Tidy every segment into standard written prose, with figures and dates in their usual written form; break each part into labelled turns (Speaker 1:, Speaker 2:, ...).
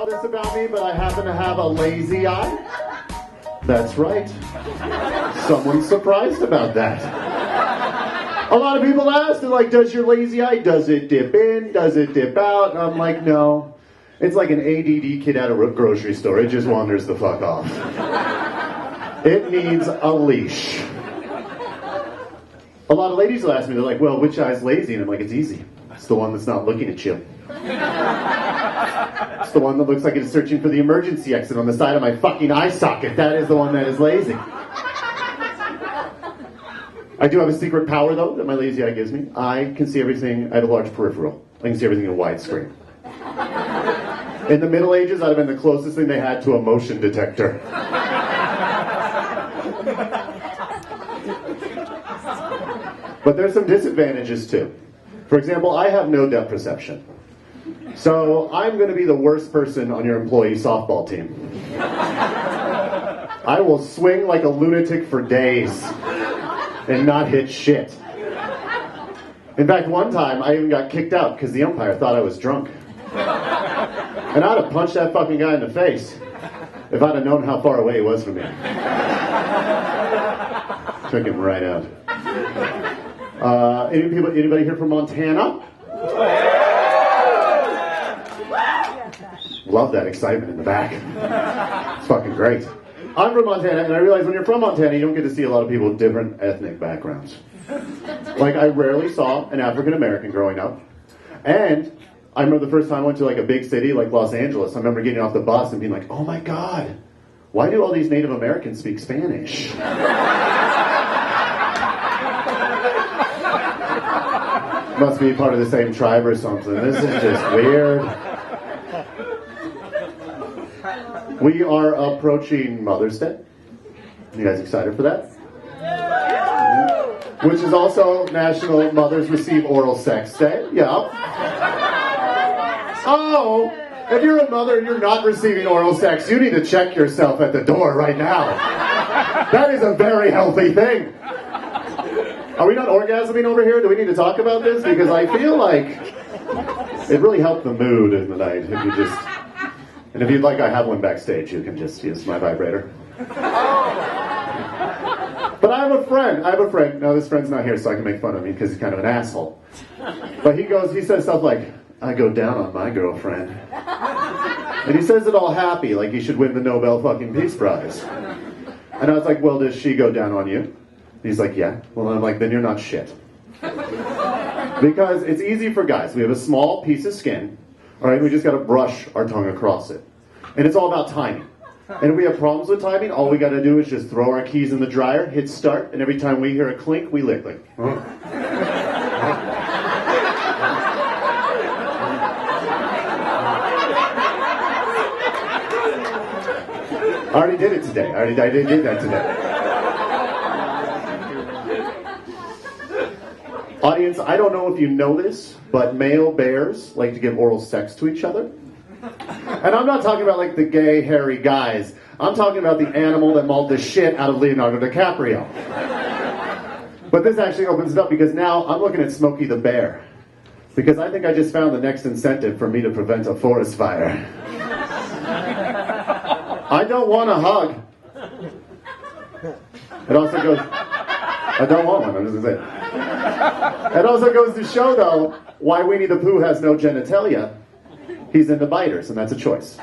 Speaker 1: this about me, but I happen to have a lazy eye. That's right. Someone's surprised about that. A lot of people ask, they're like, does your lazy eye, does it dip in? Does it dip out? And I'm like, no. It's like an ADD kid at a grocery store. It just wanders the fuck off. It needs a leash. A lot of ladies will ask me, they're like, well, which eye's lazy? And I'm like, it's easy. It's the one that's not looking at you. It's the one that looks like it's searching for the emergency exit on the side of my fucking eye socket. That is the one that is lazy. I do have a secret power, though, that my lazy eye gives me. I can see everything. I have a large peripheral. I can see everything in widescreen. In the Middle Ages, I'd have been the closest thing they had to a motion detector. But there's some disadvantages, too. For example, I have no depth perception. So I'm going to be the worst person on your employee softball team. I will swing like a lunatic for days and not hit shit. In fact, one time I even got kicked out because the umpire thought I was drunk. And I'd have punched that fucking guy in the face if I'd have known how far away he was from me. Took him right out. Anybody here from Montana? Love that excitement in the back. It's fucking great. I'm from Montana, and I realize when you're from Montana, you don't get to see a lot of people with different ethnic backgrounds. Like, I rarely saw an African American growing up. And I remember the first time I went to like a big city like Los Angeles, I remember getting off the bus and being like, oh my God, why do all these Native Americans speak Spanish? Must be part of the same tribe or something. This is just weird. We are approaching Mother's Day. You guys excited for that? Which is also National Mothers Receive Oral Sex Day. Yeah. Oh, if you're a mother and you're not receiving oral sex, you need to check yourself at the door right now. That is a very healthy thing. Are we not orgasming over here? Do we need to talk about this? Because I feel like it really helped the mood in the night if you just... And if you'd like, I have one backstage. You can just use my vibrator. But I have a friend. Now, this friend's not here, so I can make fun of him because he's kind of an asshole. But he says stuff like, I go down on my girlfriend. And he says it all happy, like he should win the Nobel fucking Peace Prize. And I was like, well, does she go down on you? He's like, yeah. Well, I'm like, then you're not shit. Because it's easy for guys. We have a small piece of skin. All right, we just got to brush our tongue across it. And it's all about timing. And if we have problems with timing, all we got to do is just throw our keys in the dryer, hit start, and every time we hear a clink, we lick like. I already did it today. I did that today. Audience, I don't know if you know this, but male bears like to give oral sex to each other. And I'm not talking about like the gay, hairy guys. I'm talking about the animal that mauled the shit out of Leonardo DiCaprio. But this actually opens it up because now I'm looking at Smokey the Bear. Because I think I just found the next incentive for me to prevent a forest fire. I don't want a hug. It also goes... I don't want one, I'm just going to say it. It also goes to show, though, why Winnie the Pooh has no genitalia. He's into biters, and that's a choice.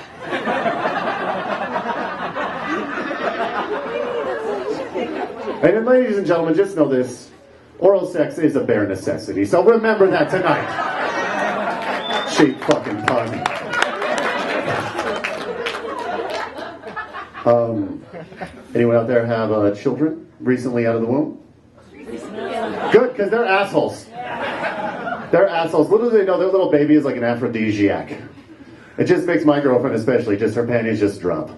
Speaker 1: And then, ladies and gentlemen, just know this. Oral sex is a bare necessity, so remember that tonight. Cheap fucking pun. Anyone out there have children recently out of the womb? Good, because they're assholes. They're assholes. Little do they know their little baby is like an aphrodisiac. It just makes my girlfriend especially, just her panties just drop.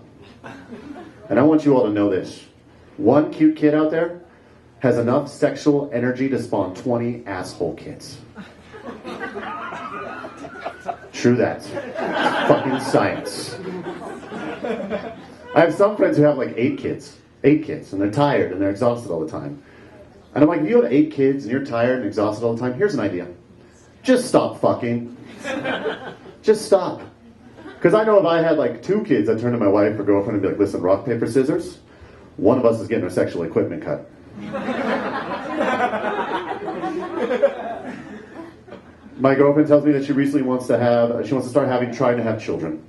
Speaker 1: And I want you all to know this. One cute kid out there has enough sexual energy to spawn 20 asshole kids. True that. Fucking science. I have some friends who have like 8 kids, and they're tired and they're exhausted all the time. And I'm like, if you have 8 kids and you're tired and exhausted all the time, here's an idea. Just stop fucking. Just stop. Because I know if I had like 2 kids, I'd turn to my wife or girlfriend and be like, listen, rock, paper, scissors. One of us is getting our sexual equipment cut. My girlfriend tells me that she recently wants to start trying to have children.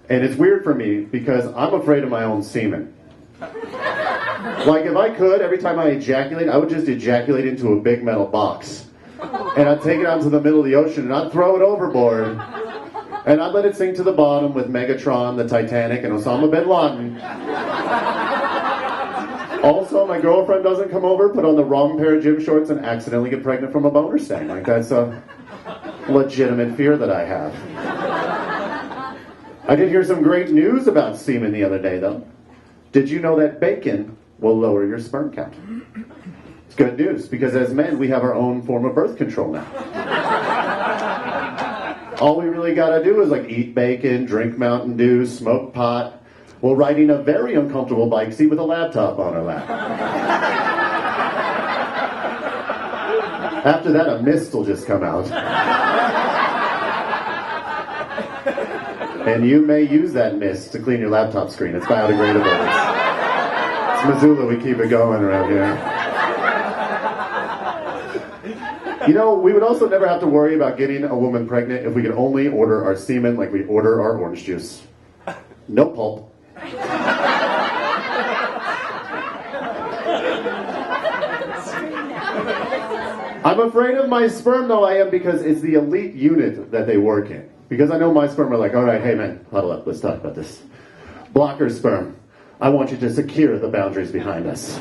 Speaker 1: And it's weird for me because I'm afraid of my own semen. Like if I could, every time I ejaculate, I would just ejaculate into a big metal box. And I'd take it out to the middle of the ocean and I'd throw it overboard. And I'd let it sink to the bottom with Megatron, the Titanic, and Osama bin Laden. Also, my girlfriend doesn't come over, put on the wrong pair of gym shorts, and accidentally get pregnant from a boner stain. Like, that's a legitimate fear that I have. I did hear some great news about semen the other day, though. Did you know that bacon will lower your sperm count? It's good news, because as men, we have our own form of birth control now. All we really gotta do is like eat bacon, drink Mountain Dew, smoke pot, while riding a very uncomfortable bike seat with a laptop on our lap. After that, a mist will just come out. And you may use that mist to clean your laptop screen. It's biodegradable. It's Missoula, we keep it going around here. You know, we would also never have to worry about getting a woman pregnant if we could only order our semen like we order our orange juice. No pulp. I'm afraid of my sperm, though I am, because it's the elite unit that they work in. Because I know my sperm are like, all right, hey man, huddle up, let's talk about this. Blocker sperm, I want you to secure the boundaries behind us.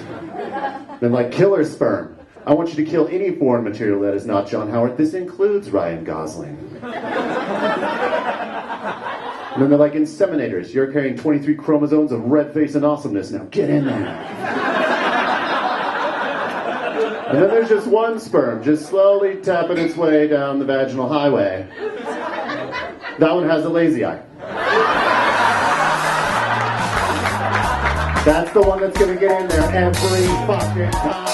Speaker 1: Then like killer sperm, I want you to kill any foreign material that is not John Howard. This includes Ryan Gosling. And then they're like inseminators. You're carrying 23 chromosomes of red face and awesomeness. Now get in there. And then there's just one sperm, just slowly tapping its way down the vaginal highway. That one has a lazy eye. That's the one that's going to get in there every fucking time.